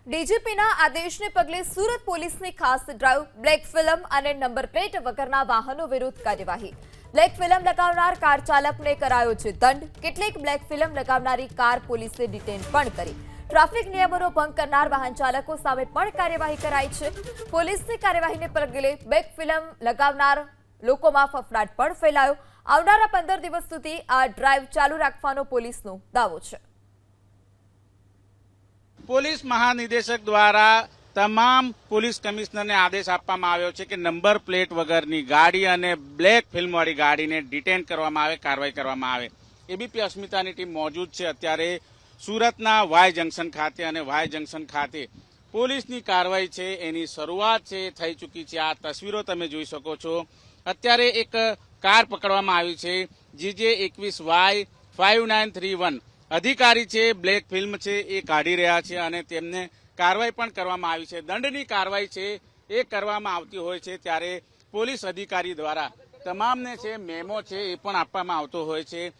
ડીજીપીના આદેશને પગલે સુરત પોલીસની ખાસ ડ્રાઈવ બ્લેક ફિલ્મ અને નંબર પ્લેટ વગરના વાહનો વિરુદ્ધ કાર્યવાહી। બ્લેક ફિલ્મ લગાવનાર કાર ચાલકને કરાયો છે દંડ। કેટલીક બ્લેક ફિલ્મ લગાવનારી કાર પોલીસે ડિટેન પણ કરી। ટ્રાફિક નિયમોનો ભંગ કરનાર વાહન ચાલકો સામે પણ કાર્યવાહી કરાઈ છે। પોલીસની કાર્યવાહીને પગલે બ્લેક ફિલ્મ લગાવનાર લોકોમાં ફફડાટ પણ ફેલાયો। આવનારા 15 દિવસ સુધી આ ડ્રાઈવ ચાલુ રાખવાનો પોલીસનો દાવો છે। પોલીસ મહાનિદેશક દ્વારા તમામ પોલીસ કમિશનરને આદેશ આપવામાં આવ્યો છે કે નંબર પ્લેટ વગરની ગાડી અને બ્લેક ફિલ્મવાળી ગાડીને ડિટેન કરવામાં આવે, કાર્યવાહી કરવામાં આવે। એબીપી અસ્મિતાની ટીમ મોજૂદ છે અત્યારે સુરતના વાય જંકશન ખાતે અને વાય જંકશન ખાતે પોલીસની કાર્યવાહી છે એની શરૂઆત છે થઈ ચૂકી છે। આ તસવીરો તમે જોઈ શકો છો। અત્યારે એક કાર પકડવામાં આવી છે GJ21Y5931 અધિકારી છે, બ્લેક ફિલ્મ છે એ કાઢી રહ્યા છે અને તેમને કાર્યવાહી પણ કરવામાં આવી છે। દંડની કાર્યવાહી છે એ કરવામાં આવતી હોય છે ત્યારે પોલીસ અધિકારી દ્વારા તમામને છે મેમો છે એ પણ આપવામાં આવતો હોય છે।